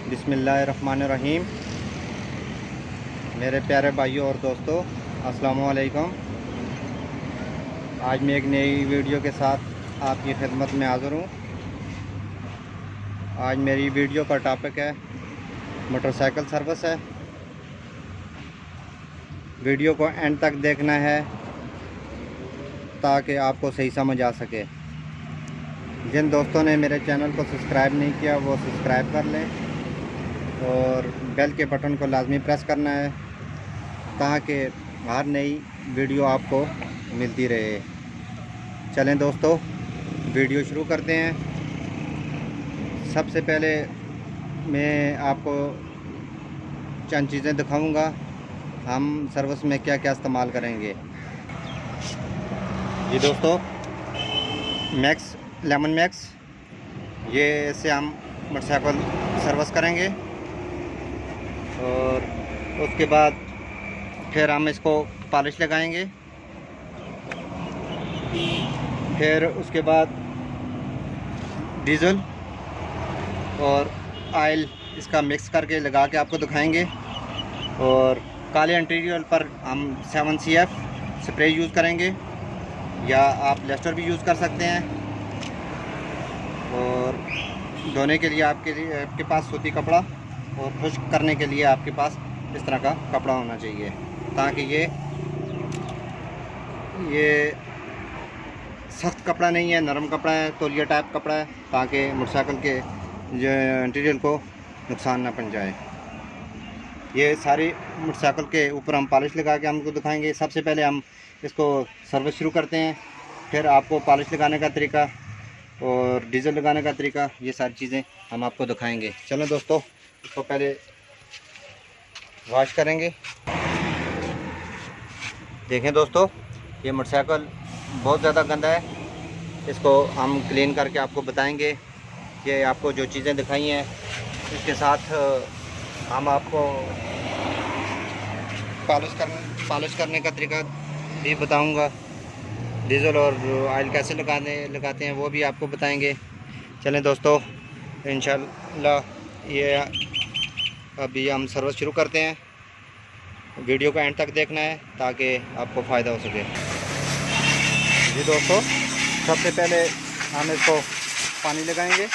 बिस्मिल्लाहिर्रहमानिर्रहीम। मेरे प्यारे भाइयों और दोस्तों, अस्सलाम वालेकुम। आज मैं एक नई वीडियो के साथ आपकी खिदमत में हाज़िर हूँ। आज मेरी वीडियो का टॉपिक है मोटरसाइकिल सर्विस है। वीडियो को एंड तक देखना है ताकि आपको सही समझ आ सके। जिन दोस्तों ने मेरे चैनल को सब्सक्राइब नहीं किया वो सब्सक्राइब कर लें और बेल के बटन को लाजमी प्रेस करना है ताकि हर नई वीडियो आपको मिलती रहे। चलें दोस्तों, वीडियो शुरू करते हैं। सबसे पहले मैं आपको चंद चीज़ें दिखाऊंगा, हम सर्विस में क्या क्या इस्तेमाल करेंगे। ये दोस्तों मैक्स लेमन मैक्स, ये इससे हम मोटरसाइकिल सर्विस करेंगे और उसके बाद फिर हम इसको पॉलिश लगाएंगे। फिर उसके बाद डीजल और ऑयल इसका मिक्स करके लगा के आपको दिखाएंगे। और काले इंटीरियर पर हम 7CF स्प्रे यूज़ करेंगे या आप लेस्टर भी यूज़ कर सकते हैं। और धोने के लिए आपके पास सूती कपड़ा और खुश्क करने के लिए आपके पास इस तरह का कपड़ा होना चाहिए ताकि ये सख्त कपड़ा नहीं है, नरम कपड़ा है, तौलिया टाइप कपड़ा है ताकि मोटरसाइकिल के जो इंटीरियर को नुकसान ना पहुंचाए। ये सारी मोटरसाइकिल के ऊपर हम पॉलिश लगा के हमको दिखाएंगे। सबसे पहले हम इसको सर्विस शुरू करते हैं, फिर आपको पॉलिश लगाने का तरीका और डीजल लगाने का तरीका, ये सारी चीज़ें हम आपको दिखाएंगे। चलो दोस्तों, इसको पहले वॉश करेंगे। देखें दोस्तों, ये मोटरसाइकिल बहुत ज़्यादा गंदा है, इसको हम क्लीन करके आपको बताएंगे। ये आपको जो चीज़ें दिखाई हैं इसके साथ हम आपको पॉलिश करने का तरीका भी बताऊंगा। डीजल और ऑयल कैसे लगाते हैं वो भी आपको बताएंगे। चलें दोस्तों, इंशाल्लाह ये अभी हम सर्विस शुरू करते हैं। वीडियो को एंड तक देखना है ताकि आपको फ़ायदा हो सके। जी दोस्तों, सबसे पहले हम इसको पानी लगाएंगे।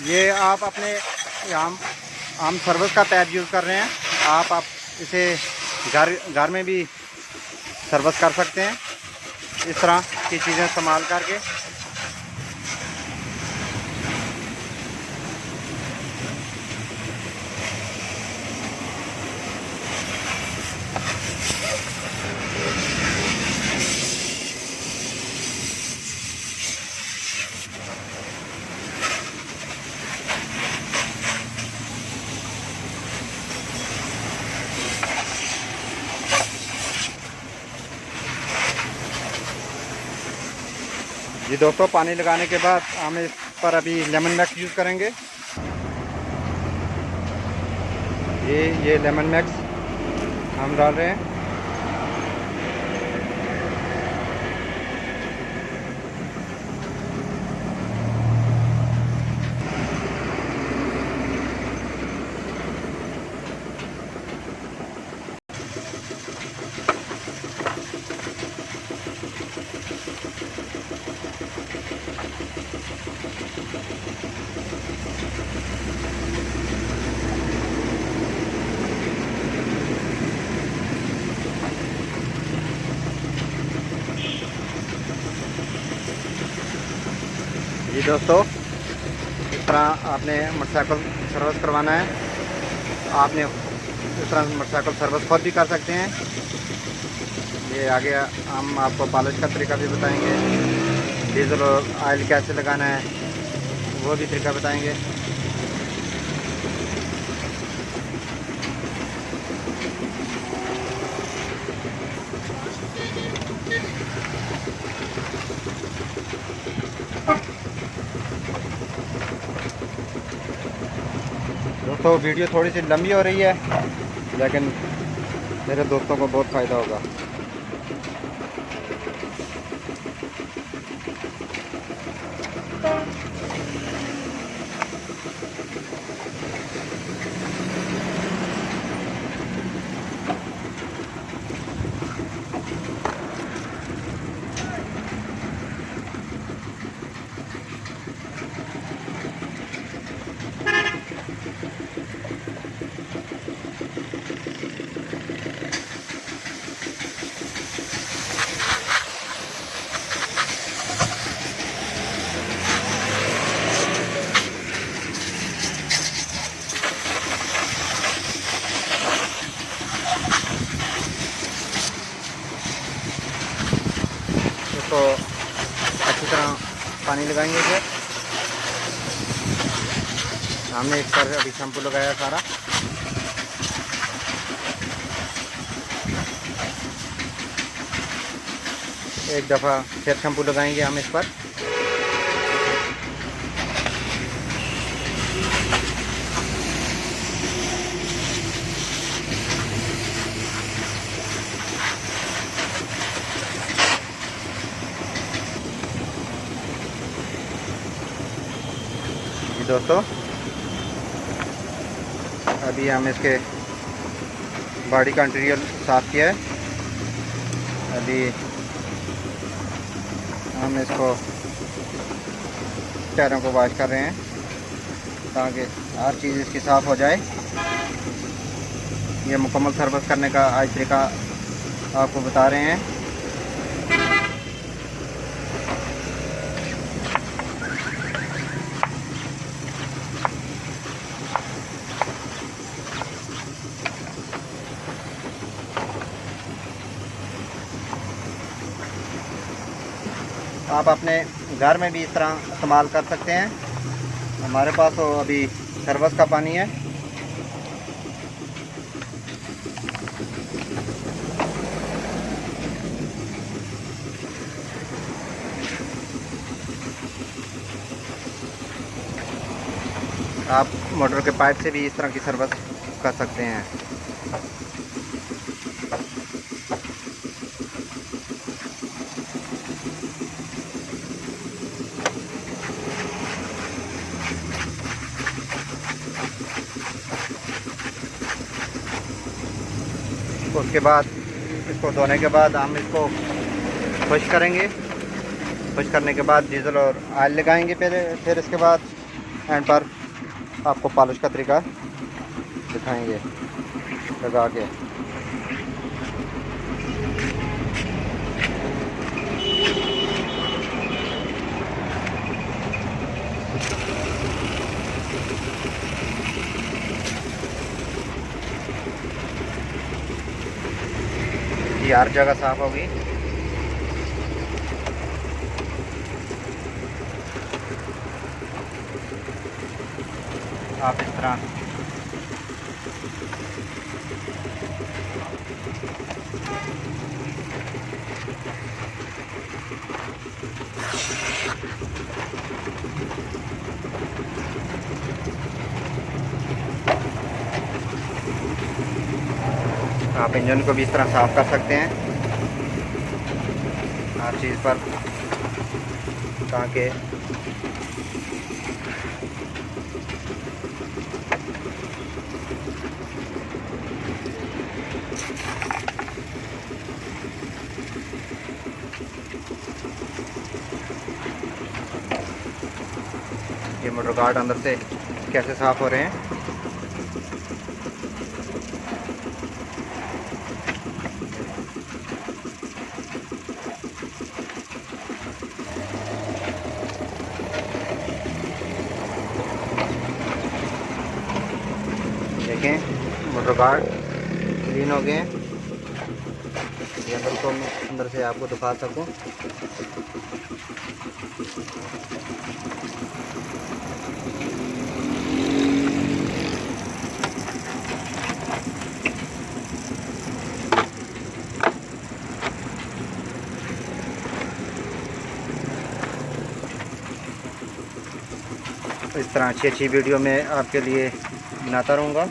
ये आप अपने हम सर्विस का पैप यूज़ कर रहे हैं, आप इसे घर में भी सर्विस कर सकते हैं इस तरह की चीज़ें इस्तेमाल करके। जी दोस्तों, पानी लगाने के बाद हम इस पर अभी लेमन मैक्स यूज़ करेंगे। ये लेमन मैक्स हम डाल रहे हैं। जी दोस्तों, इस तरह आपने मोटरसाइकिल सर्विस करवाना है। आपने इस तरह मोटरसाइकिल सर्विस खुद भी कर सकते हैं। ये आगे हम आपको पॉलिश का तरीका भी बताएंगे, डीजल और ऑयल कैसे लगाना है वो भी तरीका बताएंगे। दोस्तों वीडियो थोड़ी सी लंबी हो रही है, लेकिन मेरे दोस्तों को बहुत फ़ायदा होगा। इसको अच्छी तरह पानी लगाएंगे। फिर हमने इस पर अभी शैम्पू लगाया सारा। एक दफ़ा फिर शैम्पू लगाएंगे हम इस पर। दोस्तों अभी हम इसके बॉडी का इंटीरियर साफ़ किया है। अभी हम इसको टायरों को वॉश कर रहे हैं ताकि हर चीज़ इसकी साफ़ हो जाए। ये मुकम्मल सर्विस करने का आज तरीका आपको बता रहे हैं। आप अपने घर में भी इस तरह इस्तेमाल कर सकते हैं। हमारे पास तो अभी सर्विस का पानी है। आप मोटर के पाइप से भी इस तरह की सर्विस कर सकते हैं। उसके बाद इसको धोने के बाद हम इसको खुश करेंगे। खुश करने के बाद डीजल और ऑयल लगाएंगे। फिर इसके बाद एंड पर आपको पॉलिश का तरीका दिखाएंगे लगा के। ये हर जगह साफ़ होगी। आप इस तरह आप इंजन को भी इस तरह साफ़ कर सकते हैं हर चीज़ पर, ताकि ये मोटर गार्ड अंदर से कैसे साफ़ हो रहे हैं। देखें मोटर गार्ड क्लीन हो गए हैं। ये अंदर को मैं अंदर से आपको दिखा सकूं। इस तरह अच्छी वीडियो में आपके लिए बनाता रहूँगा।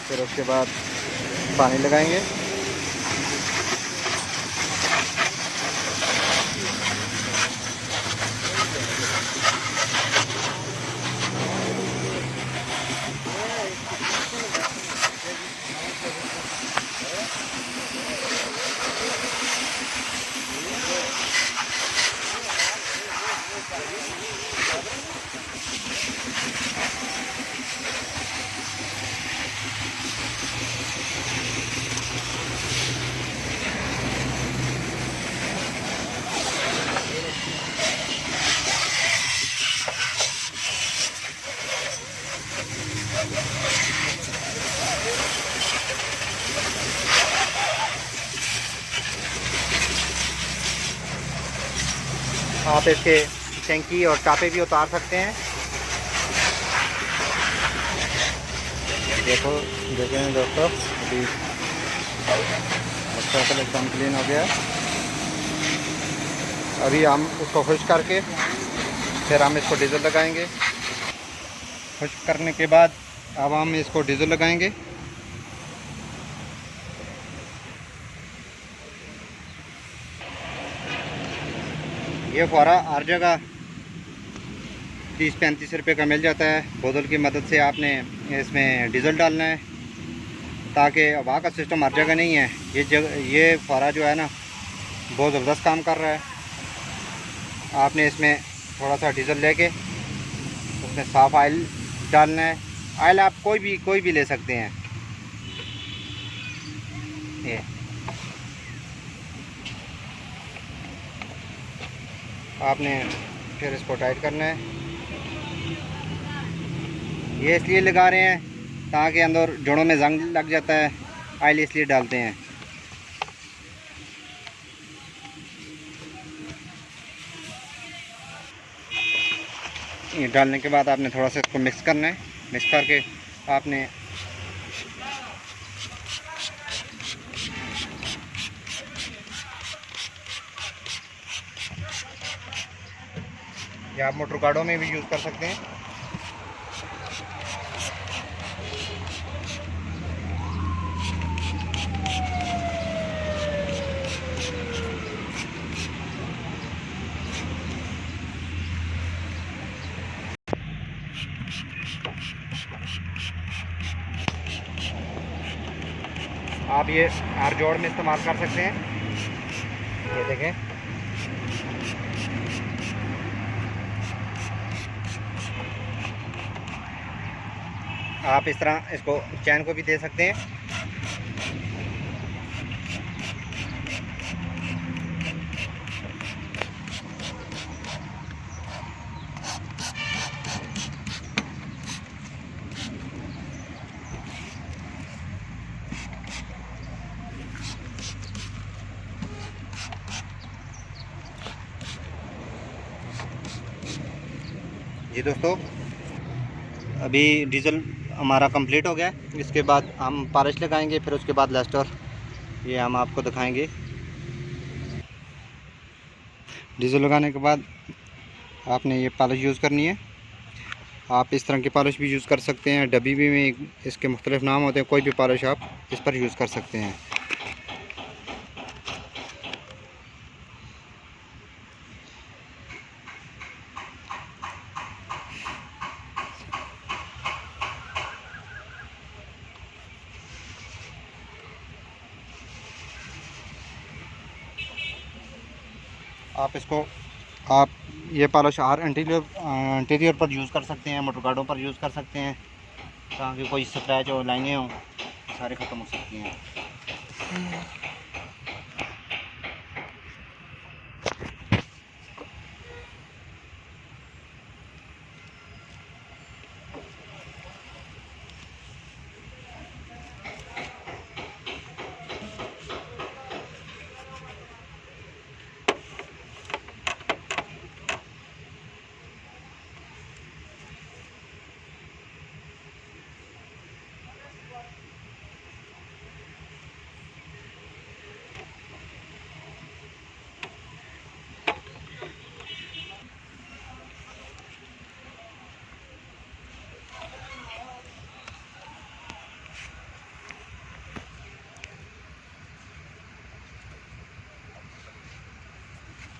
फिर उसके बाद पानी लगाएंगे। आप इसके टंकी और टापे भी उतार सकते हैं। देखो देखें दोस्तों, अभी मोटरसाइकिल एकदम क्लीन हो गया। अभी हम उसको खुश करके फिर हम इसको डीजल लगाएंगे। खुश करने के बाद अब हम इसको डीजल लगाएंगे। ये फुहारा हर जगह 30-35 रुपये का मिल जाता है। बोतल की मदद से आपने इसमें डीजल डालना है, ताकि हवा का सिस्टम हर जगह नहीं है। ये फुहारा जो है ना, बहुत ज़बरदस्त काम कर रहा है। आपने इसमें थोड़ा सा डीजल लेके उसमें साफ़ ऑयल डालना है। ऑयल आप कोई भी ले सकते हैं। ये आपने फिर इसको टाइट करना है। ये इसलिए लगा रहे हैं ताकि अंदर जोड़ों में जंग लग जाता है, ऑयल इसलिए डालते हैं। ये डालने के बाद आपने थोड़ा सा इसको मिक्स करना है। मिक्स करके आपने या आप मोटर गाड़ों में भी यूज़ कर सकते हैं। आप ये हर जोड़ में इस्तेमाल कर सकते हैं। ये देखें, आप इस तरह इसको चैन को भी दे सकते हैं। जी दोस्तों, अभी डीजल हमारा कंप्लीट हो गया। इसके बाद हम पॉलिश लगाएंगे, फिर उसके बाद लस्टर ये हम आपको दिखाएंगे। डीजल लगाने के बाद आपने ये पॉलिश यूज़ करनी है। आप इस तरह की पॉलिश भी यूज़ कर सकते हैं। डब्बी भी में इसके मुख्तलिफ नाम होते हैं, कोई भी पॉलिश आप इस पर यूज़ कर सकते हैं। आप ये पॉलिश हर इंटीरियर पर यूज़ कर सकते हैं, मोटर गाड़ों पर यूज़ कर सकते हैं, ताकि कोई स्क्रैच और लाइनें हों सारे ख़त्म हो सकती हैं।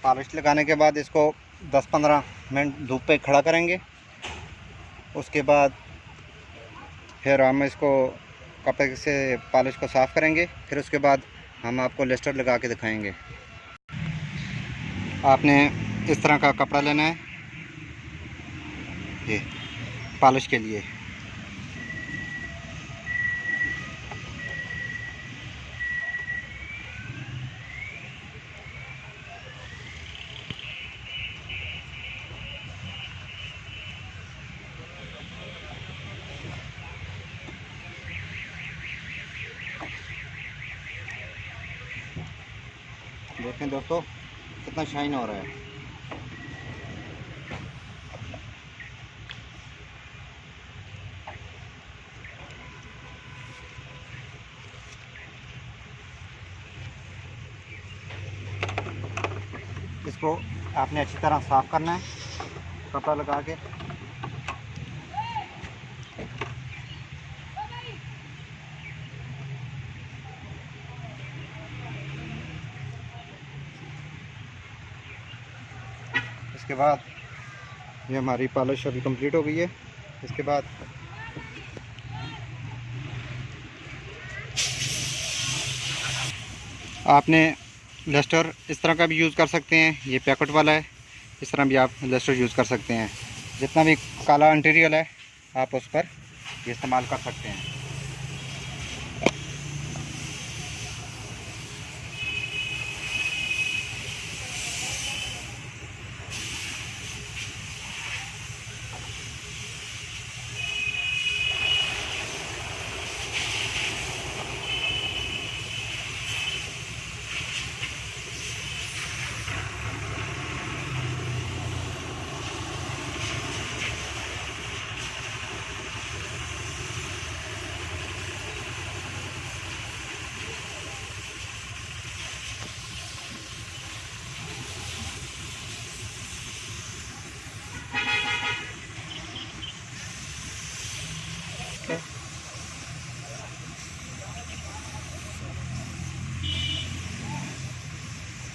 पॉलिश लगाने के बाद इसको 10-15 मिनट धूप पे खड़ा करेंगे। उसके बाद फिर हम इसको कपड़े से पॉलिश को साफ़ करेंगे। फिर उसके बाद हम आपको लिस्टर लगा के दिखाएंगे। आपने इस तरह का कपड़ा लेना है ये पॉलिश के लिए। देखें दोस्तों कितना शाइन हो रहा है। इसको आपने अच्छी तरह साफ़ करना है कपड़ा लगा के। इसके बाद ये हमारी पॉलिश अभी कंप्लीट हो गई है। इसके बाद आपने लस्टर इस तरह का भी यूज़ कर सकते हैं, ये पैकेट वाला है। इस तरह भी आप लस्टर यूज़ कर सकते हैं। जितना भी काला मटेरियल है आप उस पर ये इस्तेमाल कर सकते हैं।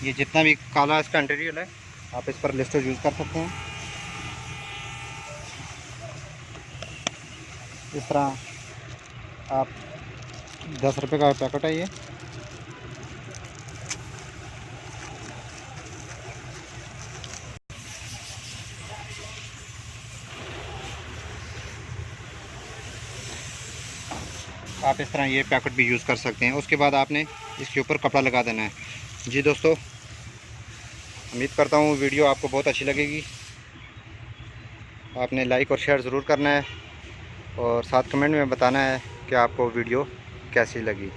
ये जितना भी काला इसका मटेरियल है आप इस पर लिस्टर यूज़ कर सकते हैं। इस तरह आप 10 रुपये का पैकेट है ये। आप इस तरह ये पैकेट भी यूज़ कर सकते हैं। उसके बाद आपने इसके ऊपर कपड़ा लगा देना है। जी दोस्तों, उम्मीद करता हूँ वीडियो आपको बहुत अच्छी लगेगी। आपने लाइक और शेयर ज़रूर करना है और साथ कमेंट में बताना है कि आपको वीडियो कैसी लगी।